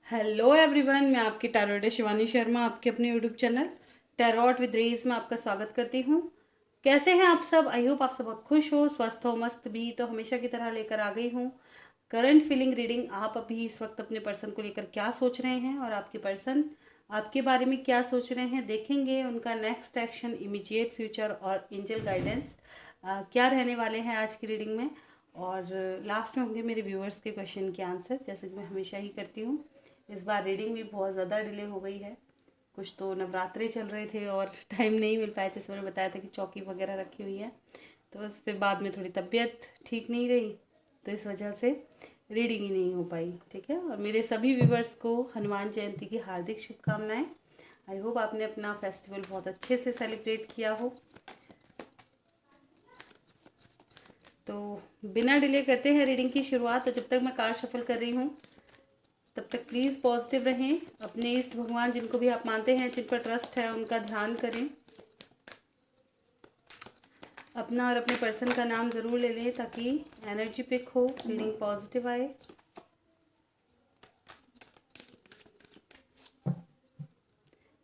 Hello everyone, मैं आपकी tarot Shivani Sharma आपके अपने यूट्यूब चैनल टैरोट विद रेज में आपका स्वागत करती हूँ। कैसे हैं आप सब? आई होप आप सब बहुत खुश हो, स्वस्थ हो, मस्त भी। तो हमेशा की तरह लेकर आ गई हूँ करंट फीलिंग रीडिंग। आप अभी इस वक्त अपने पर्सन को लेकर क्या सोच रहे हैं और आपके पर्सन आपके बारे में क्या सोच रहे हैं, देखेंगे उनका नेक्स्ट एक्शन, इमीडिएट फ्यूचर और एंजल गाइडेंस क्या रहने वाले हैं आज की रीडिंग में। और लास्ट में होंगे मेरे व्यूअर्स के क्वेश्चन के आंसर, जैसे कि मैं हमेशा ही करती हूँ। इस बार रीडिंग भी बहुत ज़्यादा डिले हो गई है। कुछ तो नवरात्रे चल रहे थे और टाइम नहीं मिल पाया, जैसे मैंने बताया था कि चौकी वगैरह रखी हुई है। तो बस फिर बाद में थोड़ी तबीयत ठीक नहीं रही, तो इस वजह से रीडिंग ही नहीं हो पाई। ठीक है, और मेरे सभी व्यूवर्स को हनुमान जयंती की हार्दिक शुभकामनाएं। आई होप आपने अपना फेस्टिवल बहुत अच्छे से सेलिब्रेट किया हो। तो बिना डिले करते हैं रीडिंग की शुरुआत। तो जब तक मैं कार्ड शफल कर रही हूँ तब तक प्लीज़ पॉजिटिव रहें। अपने इष्ट भगवान जिनको भी आप मानते हैं, जिन पर ट्रस्ट है, उनका ध्यान करें। अपना और अपने पर्सन का नाम ज़रूर ले लें ताकि एनर्जी पिक हो, रीडिंग पॉजिटिव आए।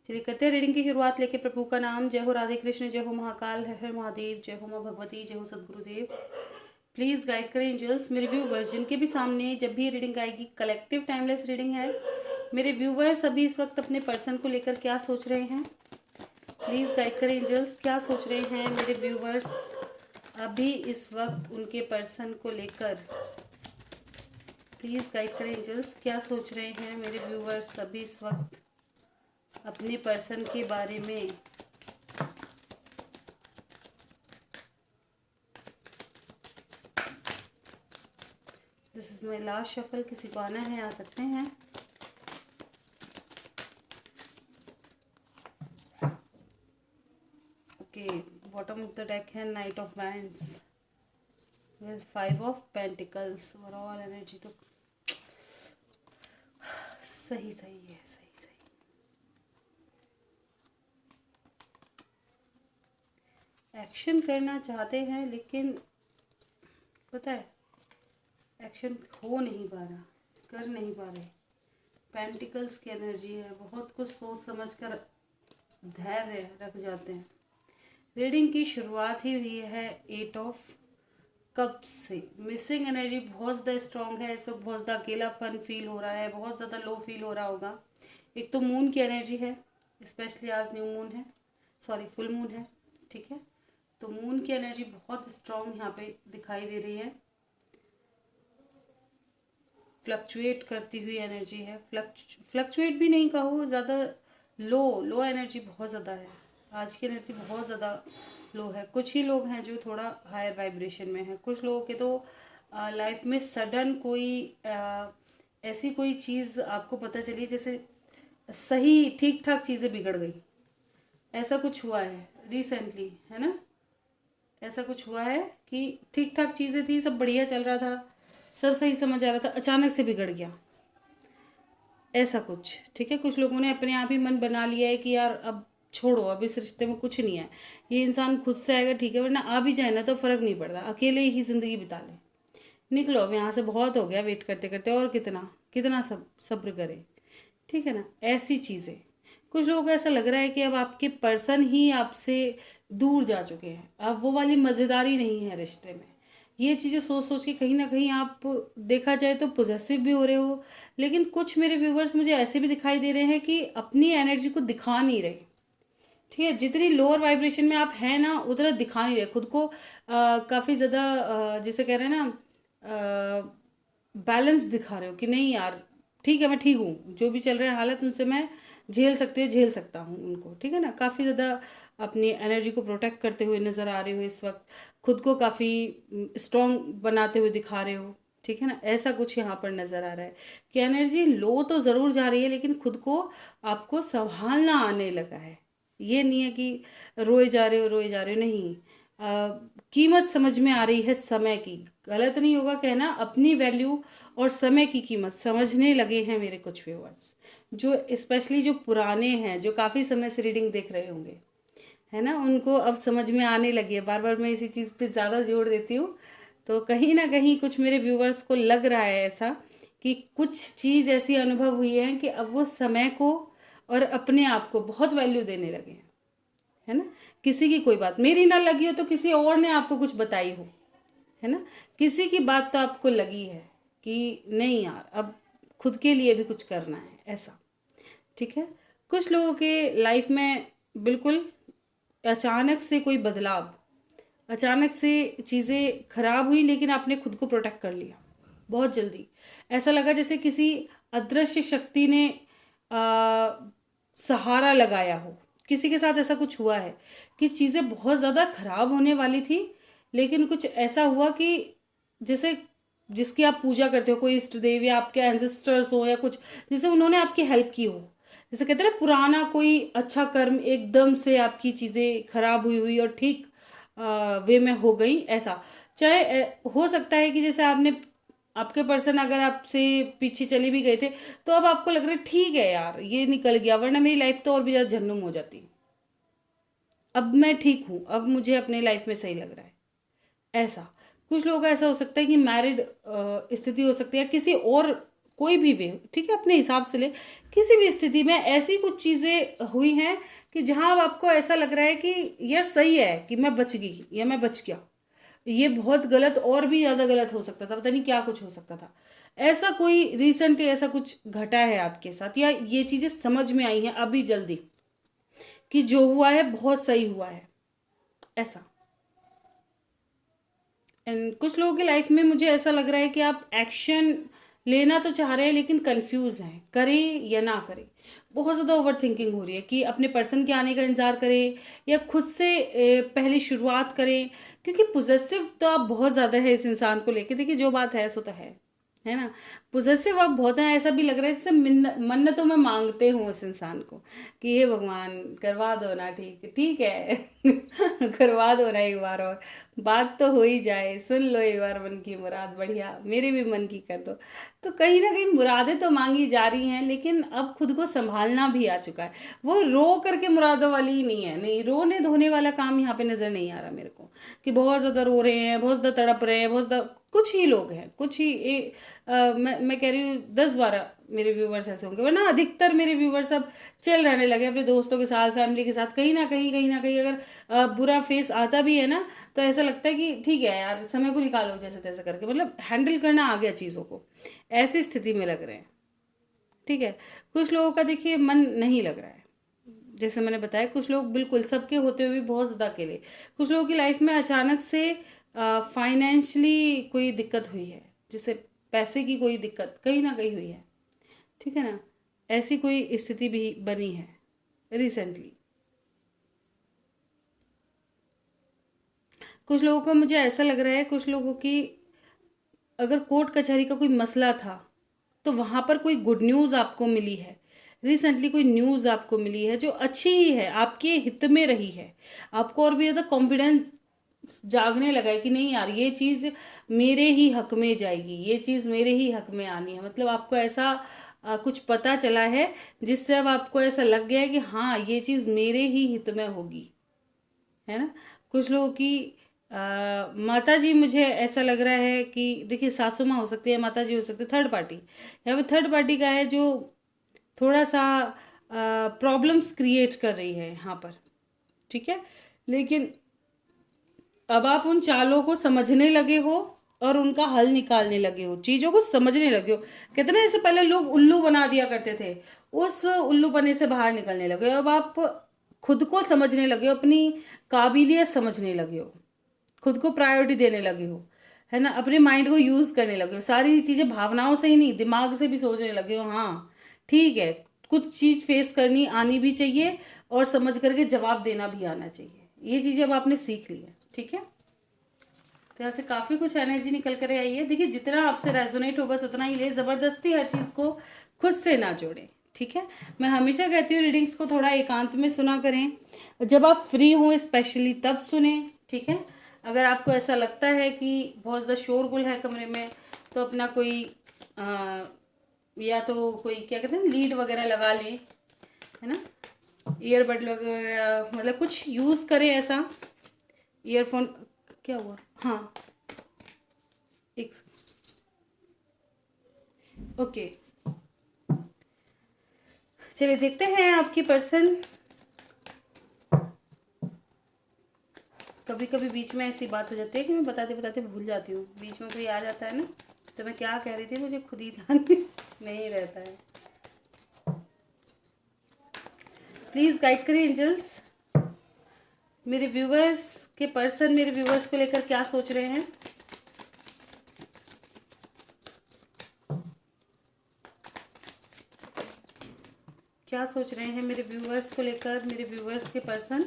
चलिए करते हैं रीडिंग की शुरुआत लेके प्रभु का नाम। जय हो राधे कृष्ण, जय हो महाकाल, हर हर महादेव, जय हो माँ भगवती, जय हो सदगुरुदेव। प्लीज़ गाइड करें एंजल्स मेरे व्यूवर्स जिनके भी सामने जब भी रीडिंग आएगी। कलेक्टिव टाइमलेस रीडिंग है। मेरे व्यूवर्स अभी इस वक्त अपने पर्सन को लेकर क्या सोच रहे हैं, प्लीज़ गाइड करें एंजल्स। क्या सोच रहे हैं मेरे व्यूवर्स अभी इस वक्त उनके पर्सन को लेकर? प्लीज़ गाइड करें एंजल्स, क्या सोच रहे हैं मेरे व्यूवर्स अभी इस वक्त अपने पर्सन के बारे में? This is my last shuffle. किसी को आना है आ सकते हैं। Okay, bottom of the deck है knight of wands with 5 of pentacles. Overall energy तो सही सही है, सही सही। एक्शन करना चाहते हैं लेकिन पता है एक्शन हो नहीं पा रहा, कर नहीं पा रहे। पेंटिकल्स की एनर्जी है, बहुत कुछ सोच समझ कर धैर्य रख जाते हैं। रीडिंग की शुरुआत ही हुई है 8 ऑफ कप्स से। मिसिंग एनर्जी बहुत ज़्यादा स्ट्रांग है इस वक्त। बहुत ज़्यादा अकेलापन फील हो रहा है, बहुत ज़्यादा लो फील हो रहा होगा। एक तो मून की एनर्जी है, स्पेशली आज न्यू मून है, सॉरी फुल मून है। ठीक है, तो मून की एनर्जी बहुत स्ट्रांग यहाँ पे दिखाई दे रही है। फ्लक्चुएट करती हुई एनर्जी है। फ्लक्चुएट भी नहीं कहो, ज़्यादा लो लो एनर्जी बहुत ज़्यादा है। आज की एनर्जी बहुत ज़्यादा लो है। कुछ ही लोग हैं जो थोड़ा हायर वाइब्रेशन में हैं। कुछ लोगों के तो लाइफ में सडन कोई ऐसी कोई चीज़ आपको पता चली, जैसे सही ठीक ठाक चीज़ें बिगड़ गई। ऐसा कुछ हुआ है रिसेंटली, है ना? ऐसा कुछ हुआ है कि ठीक ठाक चीज़ें थी, सब बढ़िया चल रहा था, सब सही समझ आ रहा था, अचानक से बिगड़ गया, ऐसा कुछ। ठीक है, कुछ लोगों ने अपने आप ही मन बना लिया है कि यार अब छोड़ो, अब इस रिश्ते में कुछ नहीं है, ये इंसान खुद से आएगा ठीक है, वरना आ भी जाए ना तो फ़र्क नहीं पड़ता, अकेले ही ज़िंदगी बिता ले, निकलो अब यहाँ से, बहुत हो गया वेट करते करते, और कितना कितना सब्र करें। ठीक है ना, ऐसी चीज़ें। कुछ लोगों को ऐसा लग रहा है कि अब आपके पर्सन ही आपसे दूर जा चुके हैं, अब वो वाली मज़ेदारी नहीं है रिश्ते में। ये चीज़ें सोच सोच के कहीं ना कहीं आप, देखा जाए तो पॉजेसिव भी हो रहे हो। लेकिन कुछ मेरे व्यूवर्स मुझे ऐसे भी दिखाई दे रहे हैं कि अपनी एनर्जी को दिखा नहीं रहे। ठीक है, जितनी लोअर वाइब्रेशन में आप हैं ना, उतना दिखा नहीं रहे खुद को। काफ़ी ज़्यादा जैसे कह रहे हैं ना, बैलेंस दिखा रहे हो कि नहीं यार ठीक है, मैं ठीक हूँ, जो भी चल रहा है हालत उनसे मैं झेल सकता हूँ उनको। ठीक है ना, काफ़ी ज़्यादा अपनी एनर्जी को प्रोटेक्ट करते हुए नज़र आ रहे हो इस वक्त। खुद को काफ़ी स्ट्रॉन्ग बनाते हुए दिखा रहे हो। ठीक है ना, ऐसा कुछ यहाँ पर नज़र आ रहा है कि एनर्जी लो तो ज़रूर जा रही है, लेकिन खुद को आपको संभालना आने लगा है। ये नहीं है कि रोए जा रहे हो, नहीं। कीमत समझ में आ रही है समय की। गलत नहीं होगा कहना, अपनी वैल्यू और समय की कीमत समझने लगे हैं मेरे कुछ व्यूअर्स, जो स्पेशली जो पुराने हैं, जो काफ़ी समय से रीडिंग देख रहे होंगे, है ना, उनको अब समझ में आने लगी है। बार बार मैं इसी चीज़ पे ज़्यादा जोर देती हूँ, तो कहीं ना कहीं कुछ मेरे व्यूवर्स को लग रहा है ऐसा कि कुछ चीज़ ऐसी अनुभव हुई है कि अब वो समय को और अपने आप को बहुत वैल्यू देने लगे हैं, है ना। किसी की कोई बात मेरी ना लगी हो तो किसी और ने आपको कुछ बताई हो, है ना, किसी की बात तो आपको लगी है कि नहीं यार अब खुद के लिए भी कुछ करना है, ऐसा। ठीक है। कुछ लोगों के लाइफ में बिल्कुल अचानक से कोई बदलाव, अचानक से चीज़ें खराब हुई, लेकिन आपने खुद को प्रोटेक्ट कर लिया बहुत जल्दी। ऐसा लगा जैसे किसी अदृश्य शक्ति ने सहारा लगाया हो। किसी के साथ ऐसा कुछ हुआ है कि चीज़ें बहुत ज़्यादा खराब होने वाली थी, लेकिन कुछ ऐसा हुआ कि जैसे जिसकी आप पूजा करते हो, कोई इष्ट देव या आपके एंसेस्टर्स हो या कुछ, जैसे उन्होंने आपकी हेल्प की हो। जैसे कहते हैं ना, पुराना कोई अच्छा कर्म एकदम से आपकी चीज़ें खराब हुई हुई और ठीक वे में हो गई, ऐसा। चाहे हो सकता है कि जैसे आपने, आपके पर्सन अगर आपसे पीछे चले भी गए थे, तो अब आपको लग रहा है ठीक है यार ये निकल गया, वरना मेरी लाइफ तो और भी ज़्यादा जहन्नुम हो जाती। अब मैं ठीक हूँ, अब मुझे अपने लाइफ में सही लग रहा है, ऐसा। कुछ लोगों का ऐसा हो सकता है कि मैरिड स्थिति हो सकती है, किसी और कोई भी वे, ठीक है, अपने हिसाब से ले। किसी भी स्थिति में ऐसी कुछ चीज़ें हुई हैं कि जहां अब आपको ऐसा लग रहा है कि यार सही है कि मैं बच गई या मैं बच गया, ये बहुत गलत और भी ज़्यादा गलत हो सकता था, पता नहीं क्या कुछ हो सकता था। ऐसा कोई रिसेंटली ऐसा कुछ घटा है आपके साथ, या ये चीज़ें समझ में आई हैं अभी जल्दी कि जो हुआ है बहुत सही हुआ है, ऐसा। एंड कुछ लोगों की लाइफ में मुझे ऐसा लग रहा है कि आप एक्शन लेना तो चाह रहे हैं, लेकिन कंफ्यूज हैं, करें या ना करें। बहुत ज़्यादा ओवर थिंकिंग हो रही है कि अपने पर्सन के आने का इंतजार करें या खुद से पहले शुरुआत करें, क्योंकि पोजेसिव तो आप बहुत ज़्यादा है इस इंसान को लेके। देखिए जो बात है सो तो है ना। पोजेसिव आप बहुत हैं, ऐसा भी लग रहा है जैसे मन्नतों में मांगते हो उस इंसान को कि हे भगवान करवा दो ना, ठीक ठीक है करवा दो ना एक बार, और बात तो हो ही जाए, सुन लो एक बार मन की मुराद, बढ़िया मेरे भी मन की कर दो। तो कहीं ना कहीं मुरादें तो मांगी जा रही हैं, लेकिन अब खुद को संभालना भी आ चुका है। वो रो करके मुरादों वाली ही नहीं है, नहीं रोने धोने वाला काम यहाँ पे नजर नहीं आ रहा मेरे को कि बहुत ज्यादा रो रहे हैं, बहुत ज्यादा तड़प रहे हैं, बहुत ज्यादा। कुछ ही लोग हैं, कुछ ही मैं कह रही हूँ 10-12 मेरे व्यूवर्स ऐसे होंगे, वरना अधिकतर मेरे व्यूवर्स अब चल रहने लगे अपने दोस्तों के साथ, फैमिली के साथ। कहीं ना कहीं अगर बुरा फेस आता भी है ना, तो ऐसा लगता है कि ठीक है यार समय को निकालो जैसे तैसे करके, मतलब हैंडल करना आ गया चीज़ों को, ऐसी स्थिति में लग रहे हैं। ठीक है। कुछ लोगों का देखिए मन नहीं लग रहा है, जैसे मैंने बताया, कुछ लोग बिल्कुल सबके होते हुए भी बहुत ज़्यादा अकेले। कुछ लोगों की लाइफ में अचानक से फाइनेंशियली कोई दिक्कत हुई है, जैसे पैसे की कोई दिक्कत कहीं ना कहीं हुई है, ठीक है ना। ऐसी कोई स्थिति भी बनी है रिसेंटली। कुछ लोगों को मुझे ऐसा लग रहा है, कुछ लोगों की अगर कोर्ट कचहरी का कोई मसला था, तो वहां पर कोई गुड न्यूज़ आपको मिली है। रिसेंटली कोई न्यूज़ आपको मिली है जो अच्छी ही है, आपके हित में रही है। आपको और भी ज़्यादा कॉन्फिडेंस जागने लगा है कि नहीं यार ये चीज़ मेरे ही हक में जाएगी, ये चीज़ मेरे ही हक में आनी है। मतलब आपको ऐसा कुछ पता चला है जिससे अब आपको ऐसा लग गया है कि हाँ ये चीज़ मेरे ही हित में होगी, है ना। कुछ लोगों की माता जी, मुझे ऐसा लग रहा है कि देखिए सासू माँ हो सकती है, माता जी हो सकती है, थर्ड पार्टी, यहाँ पे थर्ड पार्टी का है जो थोड़ा सा प्रॉब्लम्स क्रिएट कर रही है यहाँ पर, ठीक है। लेकिन अब आप उन चालों को समझने लगे हो और उनका हल निकालने लगे हो, चीज़ों को समझने लगे हो। कहते ना जैसे पहले लोग उल्लू बना दिया करते थे, उस उल्लू बने से बाहर निकलने लगे हो। अब आप खुद को समझने लगे हो, अपनी काबिलियत समझने लगे हो, खुद को प्रायोरिटी देने लगे हो, है ना। अपने माइंड को यूज करने लगे हो, सारी चीजें भावनाओं से ही नहीं दिमाग से भी सोचने लगे हो। हाँ ठीक है, कुछ चीज फेस करनी आनी भी चाहिए और समझ करके जवाब देना भी आना चाहिए। ये चीजें अब आपने सीख ली है, ठीक है। तो यहाँ से काफी कुछ एनर्जी निकल कर आई है। देखिए जितना आपसे रेजोनेट हो बस उतना ही ले, जबरदस्ती हर चीज को खुद से ना जोड़े, ठीक है। मैं हमेशा कहती हूँ रीडिंग्स को थोड़ा एकांत में सुना करें, जब आप फ्री हो स्पेशली तब सुने, ठीक है। अगर आपको ऐसा लगता है कि बहुत ज़्यादा शोरगुल है कमरे में, तो अपना कोई या तो कोई क्या कहते हैं लीड वगैरह लगा लें, है ना, ईयरबड वगैरह, मतलब कुछ यूज़ करें ऐसा। ईयरफोन, क्या हुआ, हाँ एक ओके, चलिए देखते हैं आपकी पर्सन। कभी कभी बीच में ऐसी बात हो जाती है कि मैं बताते बताते भूल जाती हूँ, बीच में कोई आ जाता है ना, तो मैं क्या कह रही थी मुझे खुद ही ध्यान नहीं रहता है। प्लीज़ गाइड करिए एंजल्स, मेरे व्यूवर्स के पर्सन मेरे व्यूवर्स को लेकर क्या सोच रहे हैं। क्या सोच रहे हैं मेरे व्यूवर्स को लेकर, मेरे व्यूवर्स के पर्सन।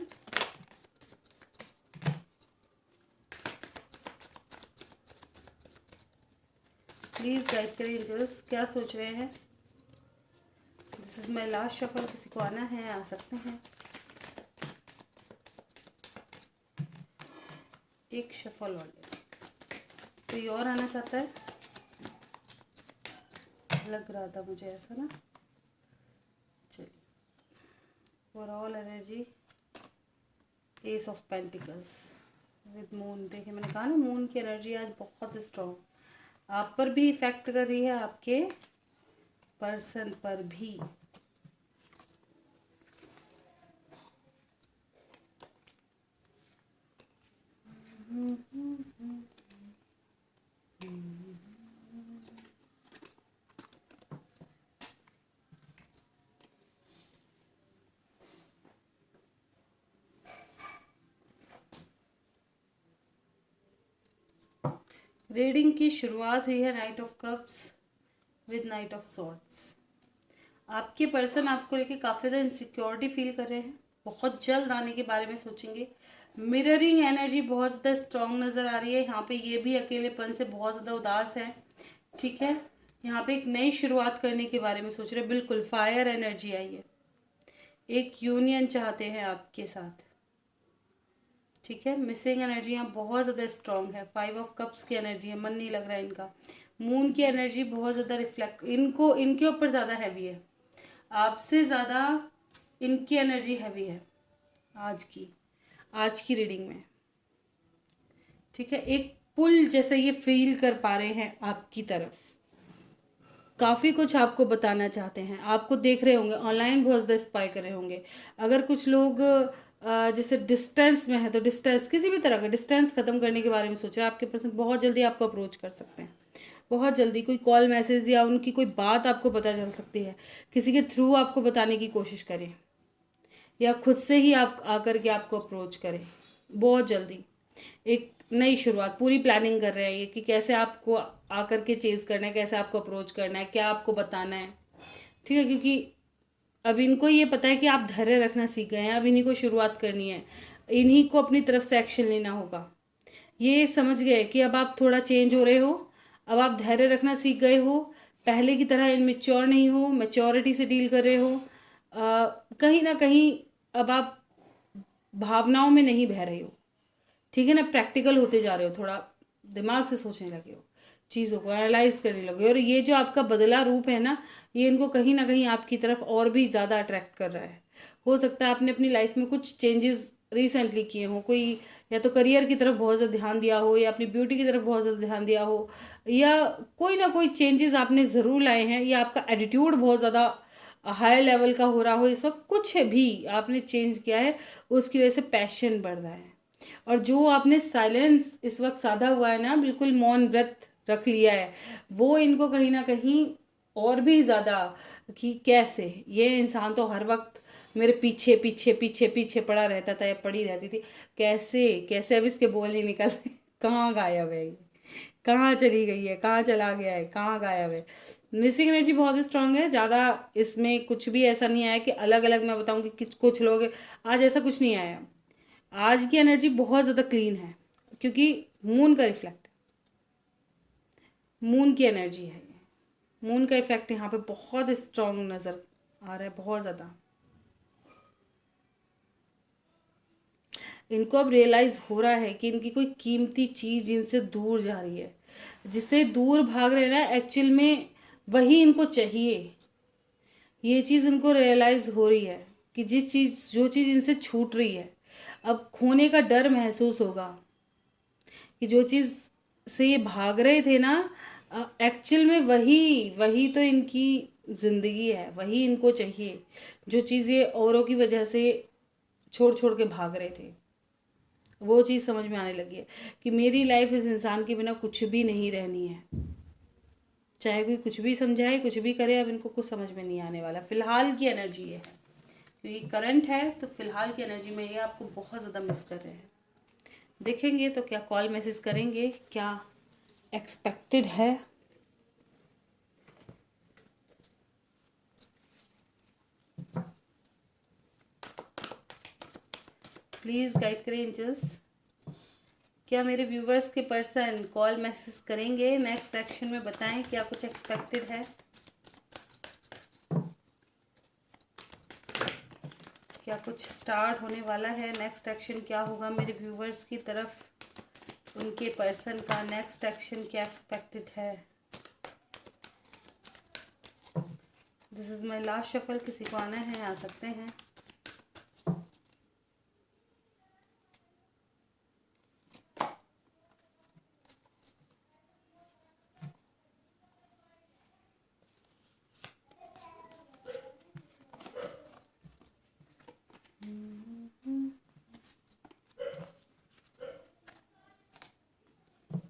प्लीज़ गाइड करिए एंजल्स, क्या सोच रहे हैं। This is my last shuffle, किसी को आना है आ सकते हैं। एक शफल वाले, कोई और आना चाहता है, लग रहा था मुझे ऐसा ना। चलिए, for all energy S of pentacles with moon. देखिए मैंने कहा ना, मून की एनर्जी आज बहुत स्ट्रॉन्ग आप पर भी इफेक्ट कर रही है, आपके पर्सन पर भी। रीडिंग की शुरुआत हुई है knight of cups with night of swords. आपके पर्सन आपको लेके काफ़ी ज़्यादा इनसिक्योरिटी फील कर रहे हैं, बहुत जल्द आने के बारे में सोचेंगे। मिररिंग एनर्जी बहुत ज़्यादा स्ट्रॉन्ग नज़र आ रही है यहाँ पे। ये भी अकेलेपन से बहुत ज़्यादा उदास है, ठीक है। यहाँ पे एक नई शुरुआत करने के बारे में सोच रहे हैं, बिल्कुल फायर एनर्जी आई है। एक यूनियन चाहते हैं आपके साथ, ठीक है। मिसिंग एनर्जी यहाँ बहुत ज़्यादा स्ट्रॉन्ग है। 5 ऑफ कप्स की एनर्जी है, मन नहीं लग रहा है इनका। मून की एनर्जी बहुत ज़्यादा रिफ्लेक्ट इनको इनके ऊपर ज़्यादा हैवी है, आपसे ज़्यादा इनकी एनर्जी हैवी है आज की रीडिंग में, ठीक है। एक पुल जैसे ये फील कर पा रहे हैं आपकी तरफ, काफ़ी कुछ आपको बताना चाहते हैं। आपको देख रहे होंगे ऑनलाइन, बहुत ज़्यादा स्पाई कर रहे होंगे। अगर कुछ लोग जैसे डिस्टेंस में है तो डिस्टेंस, किसी भी तरह का डिस्टेंस खत्म करने के बारे में सोच रहे हैं। आपके पर्सन बहुत जल्दी आपको अप्रोच कर सकते हैं, बहुत जल्दी कोई कॉल मैसेज या उनकी कोई बात आपको पता चल सकती है, किसी के थ्रू आपको बताने की कोशिश करें या खुद से ही आप आकर के आपको अप्रोच करें। बहुत जल्दी एक नई शुरुआत, पूरी प्लानिंग कर रहे हैं ये कि कैसे आपको आकर के चेज करना है, कैसे आपको अप्रोच करना है, क्या आपको बताना है, ठीक है। क्योंकि अब इनको ये पता है कि आप धैर्य रखना सीख गए हैं, अब इन्हीं को शुरुआत करनी है, इन्हीं को अपनी तरफ से एक्शन लेना होगा। ये समझ गए कि अब आप थोड़ा चेंज हो रहे हो, अब आप धैर्य रखना सीख गए हो, पहले की तरह इनमेच्योर नहीं हो, मैच्योरिटी से डील कर रहे हो। कहीं ना कहीं अब आप भावनाओं में नहीं बह रहे हो, ठीक है ना। प्रैक्टिकल होते जा रहे हो, थोड़ा दिमाग से सोचने लगे हो, चीज़ों को एनालाइज करने लगे। और ये जो आपका बदला रूप है ना, ये इनको कहीं ना कहीं आपकी तरफ और भी ज़्यादा अट्रैक्ट कर रहा है। हो सकता है आपने अपनी लाइफ में कुछ चेंजेस रिसेंटली किए हो, कोई या तो करियर की तरफ बहुत ज़्यादा ध्यान दिया हो, या अपनी ब्यूटी की तरफ बहुत ज़्यादा ध्यान दिया हो, या कोई ना कोई चेंजेस आपने ज़रूर लाए हैं, या आपका एटीट्यूड बहुत ज़्यादा हाई लेवल का हो रहा हो इस वक्त, कुछ भी आपने चेंज किया है, उसकी वजह से पैशन बढ़ रहा है। और जो आपने साइलेंस इस वक्त साधा हुआ है ना, बिल्कुल मौन व्रत रख लिया है, वो इनको कहीं ना कहीं और भी ज़्यादा कि कैसे ये इंसान तो हर वक्त मेरे पीछे पीछे पीछे पीछे पड़ा रहता था या पड़ी रहती थी, कैसे कैसे अब इसके बोल नहीं निकल रहे, कहाँ गायब है ये, कहाँ चली गई है, कहाँ चला गया है, कहाँ गायब है। मिसिंग एनर्जी बहुत स्ट्रांग है, ज़्यादा इसमें कुछ भी ऐसा नहीं आया कि अलग अलग मैं बताऊंगी कि कुछ लोग आज ऐसा कुछ नहीं आया। आज की एनर्जी बहुत ज़्यादा क्लीन है क्योंकि मून का रिफ्लेक्ट, मून की एनर्जी है, मून का इफेक्ट यहाँ पे बहुत स्ट्रांग नज़र आ रहा है, बहुत ज़्यादा। इनको अब रियलाइज हो रहा है कि इनकी कोई कीमती चीज़ इनसे दूर जा रही है, जिससे दूर भाग रहे ना, एक्चुअल में वही इनको चाहिए। ये चीज़ इनको रियलाइज हो रही है कि जो चीज़ इनसे छूट रही है, अब खोने का डर महसूस होगा कि जो चीज़ से ये भाग रहे थे ना, एक्चुअल में वही वही तो इनकी जिंदगी है, वही इनको चाहिए। जो चीज़ ये औरों की वजह से छोड़ छोड़ के भाग रहे थे, वो चीज़ समझ में आने लगी है कि मेरी लाइफ इस इंसान के बिना कुछ भी नहीं रहनी है। चाहे कोई कुछ भी समझाए, कुछ भी करे, अब इनको कुछ समझ में नहीं आने वाला। फिलहाल की एनर्जी ये है, क्योंकि करंट है तो फिलहाल की एनर्जी में ये आपको बहुत ज़्यादा मिस कर रहे हैं। देखेंगे तो क्या कॉल मैसेज करेंगे, क्या एक्सपेक्टेड है। प्लीज़ गाइड करें एंजल्स, क्या मेरे व्यूवर्स के पर्सन कॉल मैसेज करेंगे, नेक्स्ट सेक्शन में बताएं क्या कुछ एक्सपेक्टेड है, क्या कुछ स्टार्ट होने वाला है, नेक्स्ट एक्शन क्या होगा मेरे व्यूवर्स की तरफ, उनके पर्सन का नेक्स्ट एक्शन क्या एक्सपेक्टेड है। This is my last shuffle, किसी को आना है आ सकते हैं।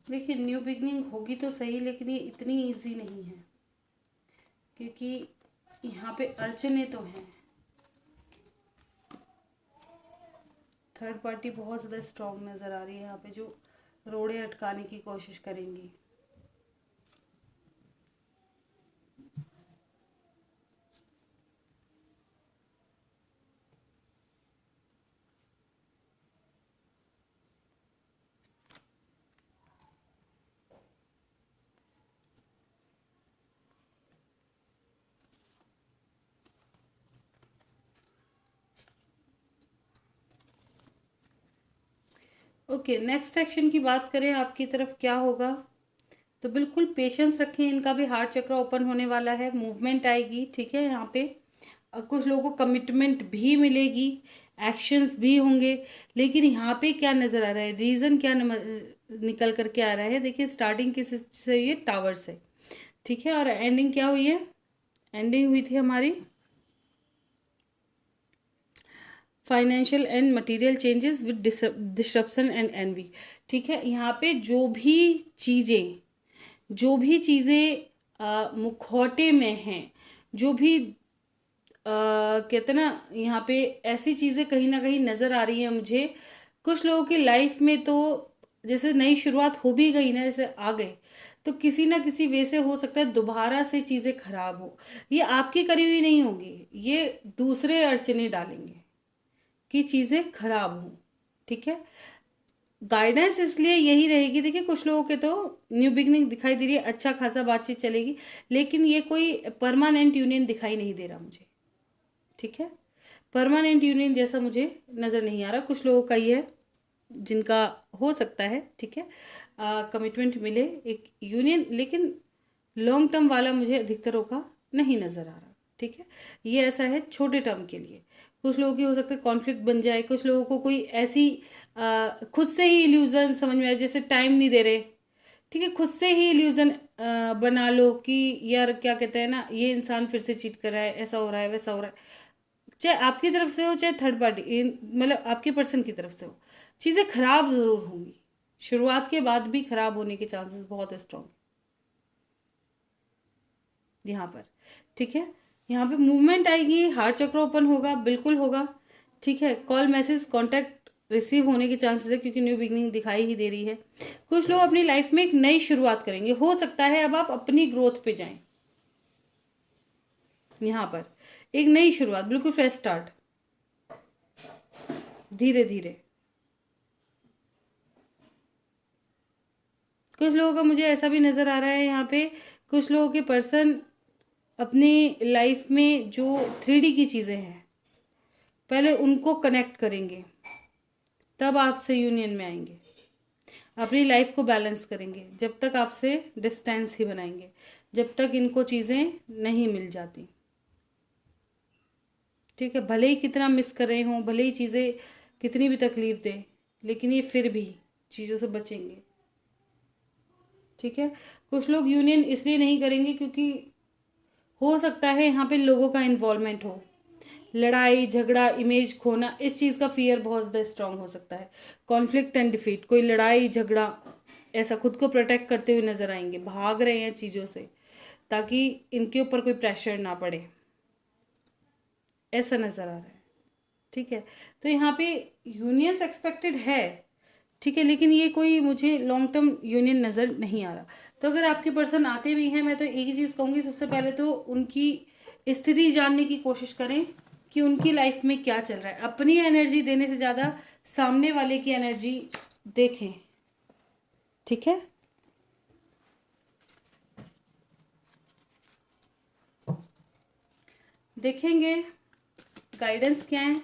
देखिए न्यू बिगनिंग होगी तो सही, लेकिन ये इतनी इजी नहीं है, क्योंकि यहाँ पे अड़चने तो हैं। थर्ड पार्टी बहुत ज़्यादा स्ट्रॉन्ग नज़र आ रही है यहाँ पे, जो रोड़े अटकाने की कोशिश करेंगी। ओके, नेक्स्ट एक्शन की बात करें आपकी तरफ क्या होगा, तो बिल्कुल पेशेंस रखें। इनका भी हार्ट चक्र ओपन होने वाला है, मूवमेंट आएगी, ठीक है। यहाँ पे कुछ लोगों को कमिटमेंट भी मिलेगी, एक्शंस भी होंगे, लेकिन यहाँ पे क्या नज़र आ रहा है, रीज़न क्या निकल करके आ रहा है। देखिए स्टार्टिंग किस से, ये टावर से, ठीक है, और एंडिंग क्या हुई है, एंडिंग हुई थी हमारी financial and material changes with disruption and envy, ठीक है। यहाँ पे जो भी चीज़ें मुखौटे में हैं, जो भी कहते ना, यहाँ पे ऐसी चीज़ें कहीं ना कहीं नज़र आ रही हैं मुझे। कुछ लोगों की लाइफ में तो जैसे नई शुरुआत हो भी गई ना, जैसे आ गए, तो किसी ना किसी वे से हो सकता है दोबारा से चीज़ें खराब हो। ये आपकी करी हुई नहीं होगी, ये दूसरे अड़चने डालेंगे कि चीज़ें खराब हों, ठीक है। गाइडेंस इसलिए यही रहेगी। देखिए कुछ लोगों के तो न्यू बिगनिंग दिखाई दे रही है, अच्छा खासा बातचीत चलेगी, लेकिन ये कोई परमानेंट यूनियन दिखाई नहीं दे रहा मुझे, ठीक है। परमानेंट यूनियन जैसा मुझे नज़र नहीं आ रहा। कुछ लोगों का ये है जिनका हो सकता है, ठीक है, कमिटमेंट मिले, एक यूनियन, लेकिन लॉन्ग टर्म वाला मुझे अधिकतरों का नहीं नज़र आ रहा, ठीक है। ये ऐसा है छोटे टर्म के लिए। कुछ लोगों की हो सकता है कॉन्फ्लिक्ट बन जाए, कुछ लोगों को कोई ऐसी खुद से ही इल्यूजन समझ में आए, जैसे टाइम नहीं दे रहे, ठीक है, खुद से ही इल्यूजन बना लो कि यार क्या कहते हैं ना, ये इंसान फिर से चीट कर रहा है, ऐसा हो रहा है, वैसा हो रहा है। चाहे आपकी तरफ से हो, चाहे थर्ड पार्टी, मतलब आपके पर्सन की तरफ से हो, चीज़ें खराब ज़रूर होंगी। शुरुआत के बाद भी खराब होने के चांसेस बहुत स्ट्रॉन्ग यहाँ पर, ठीक है। यहाँ पे मूवमेंट आएगी, हार्ट चक्र ओपन होगा, बिल्कुल होगा, ठीक है। कॉल मैसेज कॉन्टैक्ट रिसीव होने के चांसेस है, क्योंकि न्यू बिगनिंग दिखाई ही दे रही है। कुछ लोग अपनी लाइफ में एक नई शुरुआत करेंगे, हो सकता है अब आप अपनी ग्रोथ पे जाएं। यहाँ पर एक नई शुरुआत, बिल्कुल फ्रेश स्टार्ट, धीरे धीरे। कुछ लोगों का मुझे ऐसा भी नज़र आ रहा है यहाँ पे, कुछ लोगों के पर्सन अपनी लाइफ में जो 3D की चीज़ें हैं पहले उनको कनेक्ट करेंगे, तब आपसे यूनियन में आएंगे, अपनी लाइफ को बैलेंस करेंगे। जब तक आपसे डिस्टेंस ही बनाएंगे, जब तक इनको चीज़ें नहीं मिल जाती, ठीक है। भले ही कितना मिस कर रहे हों, भले ही चीज़ें कितनी भी तकलीफ दें, लेकिन ये फिर भी चीज़ों से बचेंगे, ठीक है। कुछ लोग यूनियन इसलिए नहीं करेंगे क्योंकि हो सकता है यहाँ पे लोगों का इन्वॉल्वमेंट हो, लड़ाई झगड़ा, इमेज खोना, इस चीज़ का फियर बहुत ज़्यादा स्ट्रांग हो सकता है। कॉन्फ्लिक्ट एंड डिफीट, कोई लड़ाई झगड़ा, ऐसा खुद को प्रोटेक्ट करते हुए नजर आएंगे, भाग रहे हैं चीज़ों से ताकि इनके ऊपर कोई प्रेशर ना पड़े, ऐसा नज़र आ रहा है। ठीक है, तो यहाँ पे यूनियंस एक्सपेक्टेड है, ठीक है, लेकिन ये कोई मुझे लॉन्ग टर्म यूनियन नज़र नहीं आ रहा। तो अगर आपके पर्सन आते भी हैं, मैं तो एक ही चीज़ कहूँगी, सबसे पहले तो उनकी स्थिति जानने की कोशिश करें कि उनकी लाइफ में क्या चल रहा है। अपनी एनर्जी देने से ज़्यादा सामने वाले की एनर्जी देखें, ठीक है। देखेंगे गाइडेंस क्या है,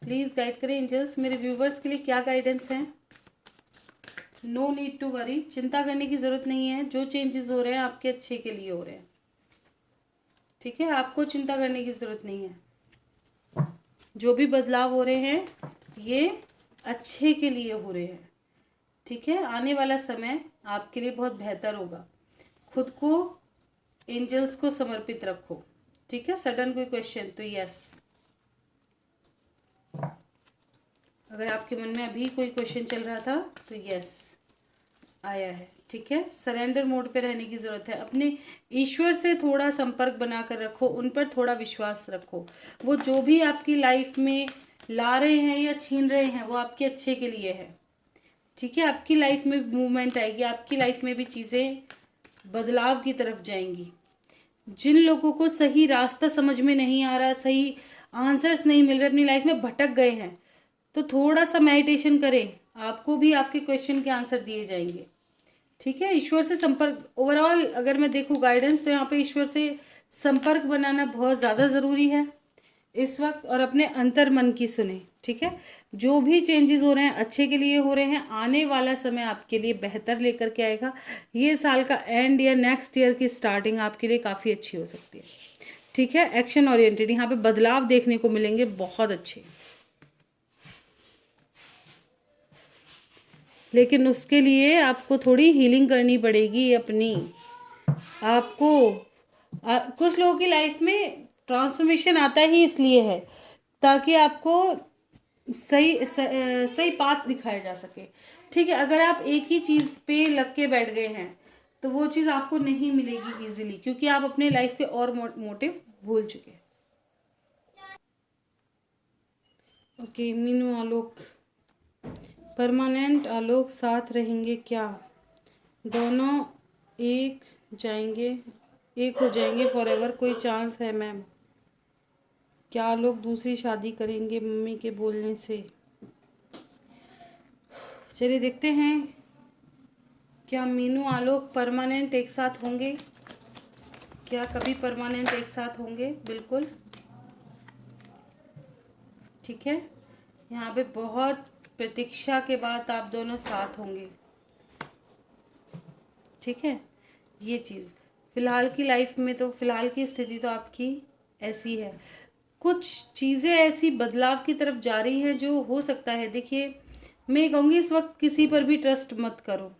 प्लीज गाइड करें एंजल्स, मेरे व्यूवर्स के लिए क्या गाइडेंस है। नो नीड टू वरी, चिंता करने की जरूरत नहीं है, जो चेंजेस हो रहे हैं आपके अच्छे के लिए हो रहे हैं, ठीक है, आपको चिंता करने की जरूरत नहीं है। जो भी बदलाव हो रहे हैं ये अच्छे के लिए हो रहे हैं, ठीक है। आने वाला समय आपके लिए बहुत बेहतर होगा, खुद को एंजल्स को समर्पित रखो, ठीक है। सडन कोई क्वेश्चन तो यस, अगर आपके मन में अभी कोई क्वेश्चन चल रहा था तो यस आया है, ठीक है। सरेंडर मोड पे रहने की जरूरत है, अपने ईश्वर से थोड़ा संपर्क बनाकर रखो, उन पर थोड़ा विश्वास रखो। वो जो भी आपकी लाइफ में ला रहे हैं या छीन रहे हैं वो आपके अच्छे के लिए है, ठीक है। आपकी लाइफ में मूवमेंट आएगी, आपकी लाइफ में भी चीज़ें बदलाव की तरफ जाएंगी। जिन लोगों को सही रास्ता समझ में नहीं आ रहा, सही आंसर्स नहीं मिल रहे, अपनी लाइफ में भटक गए हैं, तो थोड़ा सा मेडिटेशन करें, आपको भी आपके क्वेश्चन के आंसर दिए जाएंगे, ठीक है। ईश्वर से संपर्क, ओवरऑल अगर मैं देखूँ गाइडेंस, तो यहाँ पे ईश्वर से संपर्क बनाना बहुत ज़्यादा ज़रूरी है इस वक्त, और अपने अंतर मन की सुने, ठीक है। जो भी चेंजेस हो रहे हैं अच्छे के लिए हो रहे हैं, आने वाला समय आपके लिए बेहतर लेकर के आएगा। ये साल का एंड या नेक्स्ट ईयर की स्टार्टिंग आपके लिए काफ़ी अच्छी हो सकती है, ठीक है। एक्शन ओरिएंटेड, यहाँ पे बदलाव देखने को मिलेंगे बहुत अच्छे, लेकिन उसके लिए आपको थोड़ी हीलिंग करनी पड़ेगी अपनी। आपको कुछ लोगों की लाइफ में ट्रांसफॉर्मेशन आता ही इसलिए है ताकि आपको सही पाथ दिखाया जा सके, ठीक है। अगर आप एक ही चीज़ पे लग के बैठ गए हैं तो वो चीज़ आपको नहीं मिलेगी इजीली, क्योंकि आप अपने लाइफ के और मोटिव भूल चुके हैं। ओके मीनू आलोक, परमानेंट आलोक साथ रहेंगे क्या, दोनों एक हो जाएंगे फॉरएवर, कोई चांस है मैम, क्या लोग दूसरी शादी करेंगे मम्मी के बोलने से। चलिए देखते हैं, क्या मीनू आलोक परमानेंट एक साथ होंगे, क्या कभी परमानेंट एक साथ होंगे, बिल्कुल, ठीक है। यहाँ पे बहुत प्रतीक्षा के बाद आप दोनों साथ होंगे, ठीक है। ये चीज़ फिलहाल की लाइफ में, तो फिलहाल की स्थिति तो आपकी ऐसी है, कुछ चीज़ें ऐसी बदलाव की तरफ जा रही हैं जो हो सकता है। देखिए मैं कहूँगी इस वक्त किसी पर भी ट्रस्ट मत करो,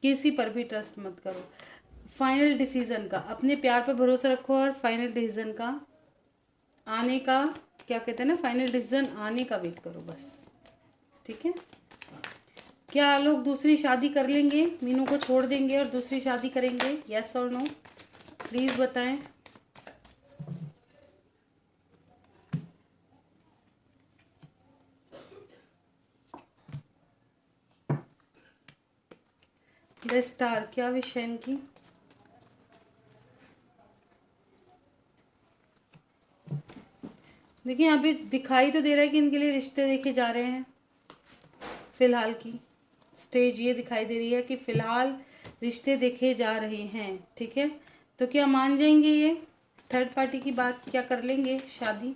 किसी पर भी ट्रस्ट मत करो, फाइनल डिसीजन का, अपने प्यार पर भरोसा रखो और फाइनल डिसीजन का आने का, क्या कहते हैं ना, फाइनल डिसीजन आने का वेट करो बस, ठीक है। क्या लोग दूसरी शादी कर लेंगे, मीनू को छोड़ देंगे और दूसरी शादी करेंगे, यस और नो, प्लीज़ बताएं। द स्टार, क्या विषय इनकी, देखिए यहाँ पे दिखाई तो दे रहा है कि इनके लिए रिश्ते देखे जा रहे हैं, फिलहाल की स्टेज ये दिखाई दे रही है कि फिलहाल रिश्ते देखे जा रहे हैं, ठीक है। तो क्या मान जाएंगे ये थर्ड पार्टी की बात, क्या कर लेंगे शादी,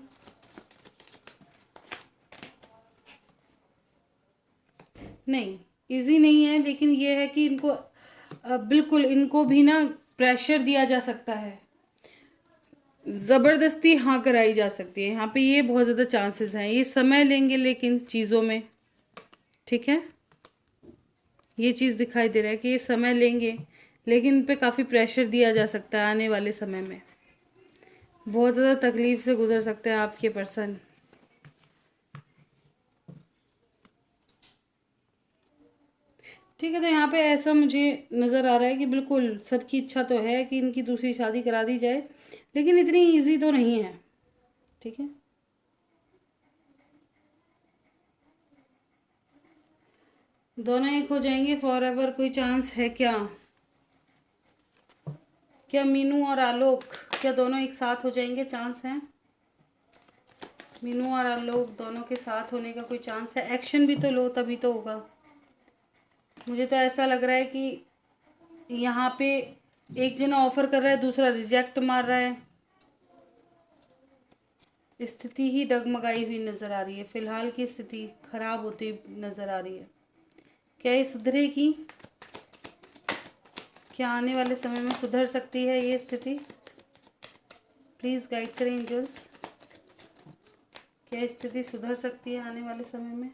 नहीं इजी नहीं है, लेकिन ये है कि इनको बिल्कुल इनको भी ना प्रेशर दिया जा सकता है, ज़बरदस्ती हाँ कराई जा सकती है, यहाँ पे ये बहुत ज़्यादा चांसेस हैं, ये समय लेंगे लेकिन चीज़ों में, ठीक है। ये चीज़ दिखाई दे रहा है कि ये समय लेंगे, लेकिन इन पे काफ़ी प्रेशर दिया जा सकता है आने वाले समय में। बहुत ज़्यादा तकलीफ से गुजर सकते हैं आपके पर्सन। ठीक है, तो यहाँ पे ऐसा मुझे नज़र आ रहा है कि बिल्कुल सबकी इच्छा तो है कि इनकी दूसरी शादी करा दी जाए, लेकिन इतनी इजी तो नहीं है। ठीक है, दोनों एक हो जाएंगे फॉर एवर, कोई चांस है क्या? क्या मीनू और आलोक, क्या दोनों एक साथ हो जाएंगे? चांस है मीनू और आलोक दोनों के साथ होने का कोई चांस है? एक्शन भी तो लो तभी तो होगा। मुझे तो ऐसा लग रहा है कि यहाँ पे एक जना ऑफर कर रहा है, दूसरा रिजेक्ट मार रहा है। स्थिति ही डगमगाई हुई नजर आ रही है, फिलहाल की स्थिति खराब होती नजर आ रही है। क्या ये सुधरेगी? क्या आने वाले समय में सुधर सकती है ये स्थिति? प्लीज गाइड करें एंजल्स, क्या स्थिति सुधर सकती है आने वाले समय में?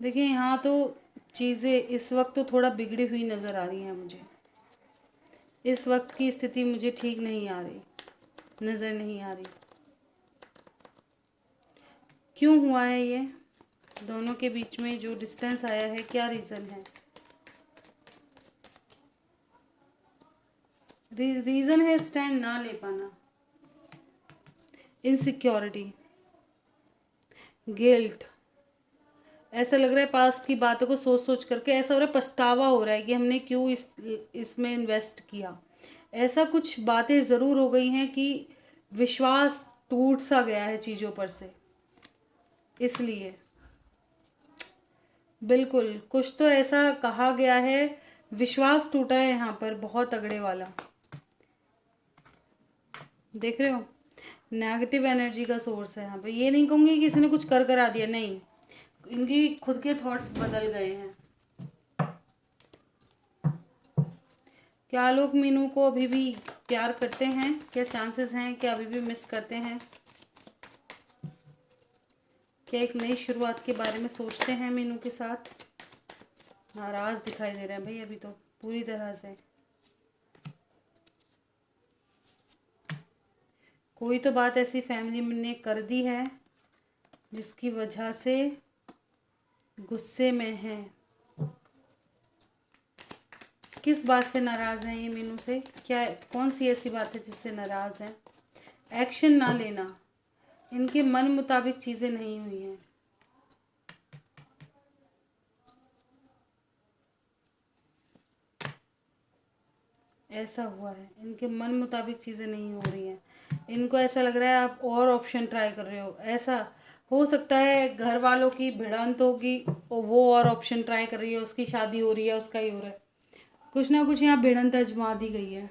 देखिए, यहाँ तो चीज़ें इस वक्त तो थोड़ा बिगड़ी हुई नज़र आ रही हैं मुझे। इस वक्त की स्थिति मुझे ठीक नहीं आ रही, नज़र नहीं आ रही। क्यों हुआ है ये? दोनों के बीच में जो डिस्टेंस आया है, क्या रीज़न है? रीज़न है स्टैंड ना ले पाना, इनसिक्योरिटी, गिल्ट। ऐसा लग रहा है पास्ट की बातों को सोच सोच करके ऐसा हो रहा है, पछतावा हो रहा है कि हमने क्यों इसमें इन्वेस्ट किया। ऐसा कुछ बातें ज़रूर हो गई हैं कि विश्वास टूट सा गया है चीज़ों पर से, इसलिए बिल्कुल कुछ तो ऐसा कहा गया है, विश्वास टूटा है यहाँ पर बहुत तगड़े वाला। देख रहे हो, नेगेटिव एनर्जी का सोर्स है यहाँ पे। ये नहीं कहूँगी कि किसी ने कुछ कर करा दिया, नहीं, इनकी खुद के थॉट्स बदल गए हैं। क्या आलोक मीनू को अभी भी प्यार करते हैं? क्या चांसेस हैं? क्या अभी भी मिस करते हैं? क्या एक नई शुरुआत के बारे में सोचते हैं मीनू के साथ? नाराज दिखाई दे रहे हैं भाई अभी तो पूरी तरह से। कोई तो बात ऐसी फैमिली ने कर दी है जिसकी वजह से गुस्से में है। किस बात से नाराज हैं ये मीनू से? क्या कौन सी ऐसी बात है जिससे नाराज हैं? एक्शन ना लेना, इनके मन मुताबिक चीजें नहीं हुई हैं। ऐसा हुआ है, इनके मन मुताबिक चीज़ें नहीं हो रही हैं। इनको ऐसा लग रहा है आप और ऑप्शन ट्राई कर रहे हो। ऐसा हो सकता है घर वालों की भिड़ंत होगी और वो और ऑप्शन ट्राई कर रही है, उसकी शादी हो रही है, उसका ही हो रहा है, कुछ ना कुछ यहाँ भिड़ंत आजमा दी गई है।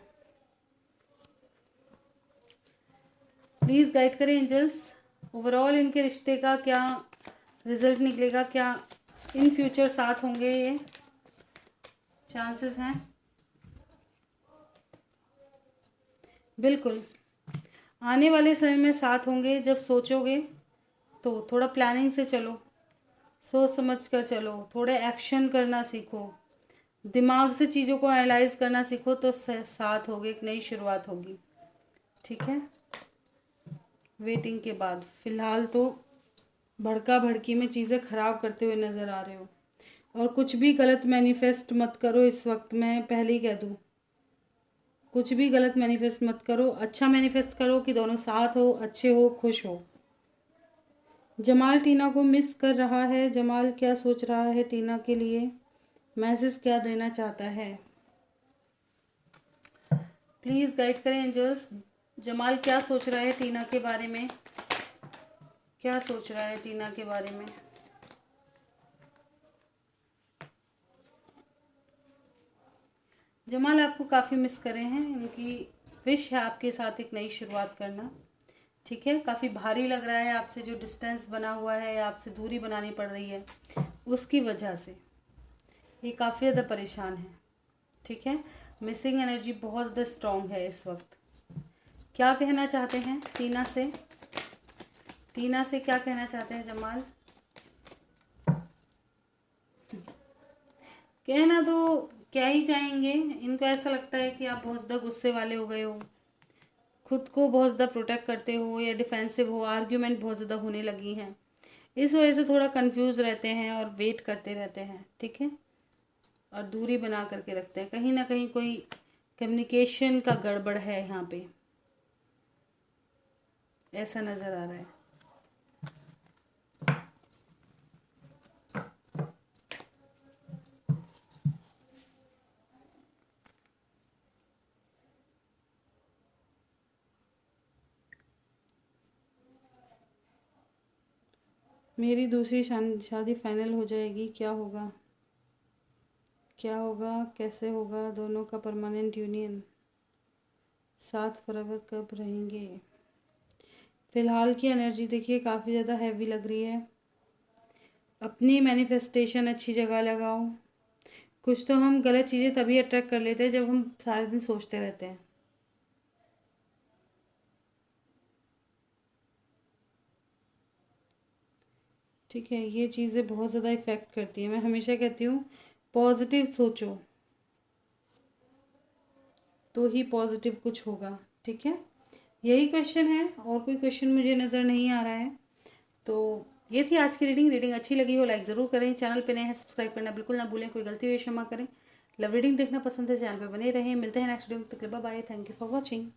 प्लीज़ गाइड करें एंजल्स, ओवरऑल इनके रिश्ते का क्या रिजल्ट निकलेगा? क्या इन फ्यूचर साथ होंगे? ये चांसेस हैं बिल्कुल, आने वाले समय में साथ होंगे। जब सोचोगे तो थोड़ा प्लानिंग से चलो, सोच समझ कर चलो, थोड़े एक्शन करना सीखो, दिमाग से चीज़ों को एनालाइज करना सीखो, तो साथ होगे, एक नई शुरुआत होगी। ठीक है, वेटिंग के बाद फिलहाल तो भड़का भड़की में चीज़ें खराब करते हुए नज़र आ रहे हो। और कुछ भी गलत मैनिफेस्ट मत करो इस वक्त, मैं पहले ही कह दूँ, कुछ भी गलत मैनिफेस्ट मत करो। अच्छा मैनिफेस्ट करो कि दोनों साथ हो, अच्छे हो, खुश हो। जमाल टीना को मिस कर रहा है। जमाल क्या सोच रहा है टीना के लिए? मैसेज क्या देना चाहता है? प्लीज़ गाइड करें एंजल्स, जमाल क्या सोच रहा है टीना के बारे में? क्या सोच रहा है टीना के बारे में? जमाल आपको काफ़ी मिस करे हैं, इनकी विश है आपके साथ एक नई शुरुआत करना। ठीक है, काफ़ी भारी लग रहा है आपसे जो डिस्टेंस बना हुआ है, आपसे दूरी बनानी पड़ रही है, उसकी वजह से ये काफ़ी ज़्यादा परेशान है। ठीक है, मिसिंग एनर्जी बहुत ज़्यादा स्ट्रॉन्ग है इस वक्त। क्या कहना चाहते हैं टीना से? टीना से क्या कहना चाहते हैं जमाल? कहना तो क्या ही चाहेंगे, इनको ऐसा लगता है कि आप बहुत ज़्यादा गुस्से वाले हो गए हो, खुद को बहुत ज़्यादा प्रोटेक्ट करते हो या डिफेंसिव हो, आर्ग्यूमेंट बहुत ज़्यादा होने लगी हैं, इस वजह से थोड़ा कंफ्यूज रहते हैं और वेट करते रहते हैं, ठीक है, और दूरी बना करके रखते हैं। कहीं ना कहीं कोई कम्युनिकेशन का गड़बड़ है यहाँ पे, ऐसा नज़र आ रहा है। मेरी दूसरी शादी फाइनल हो जाएगी, क्या होगा? क्या होगा, कैसे होगा दोनों का परमानेंट यूनियन? साथ फॉरएवर कब रहेंगे? फ़िलहाल की एनर्जी देखिए काफ़ी ज़्यादा हैवी लग रही है। अपनी मैनिफेस्टेशन अच्छी जगह लगाओ। कुछ तो हम गलत चीज़ें तभी अट्रैक्ट कर लेते हैं जब हम सारे दिन सोचते रहते हैं। ठीक है, ये चीज़ें बहुत ज़्यादा इफ़ेक्ट करती हैं। मैं हमेशा कहती हूँ पॉजिटिव सोचो तो ही पॉजिटिव कुछ होगा, ठीक है। यही क्वेश्चन है, और कोई क्वेश्चन मुझे नज़र नहीं आ रहा है। तो ये थी आज की रीडिंग। रीडिंग अच्छी लगी हो लाइक ज़रूर करें, चैनल पे नए हैं सब्सक्राइब करना बिल्कुल ना भूलें, कोई गलती हुई क्षमा करें। लव रीडिंग देखना पसंद है चैनल पे बने रहें। मिलते हैं नेक्स्ट वीडियो में, तक bye bye, thank you for watching.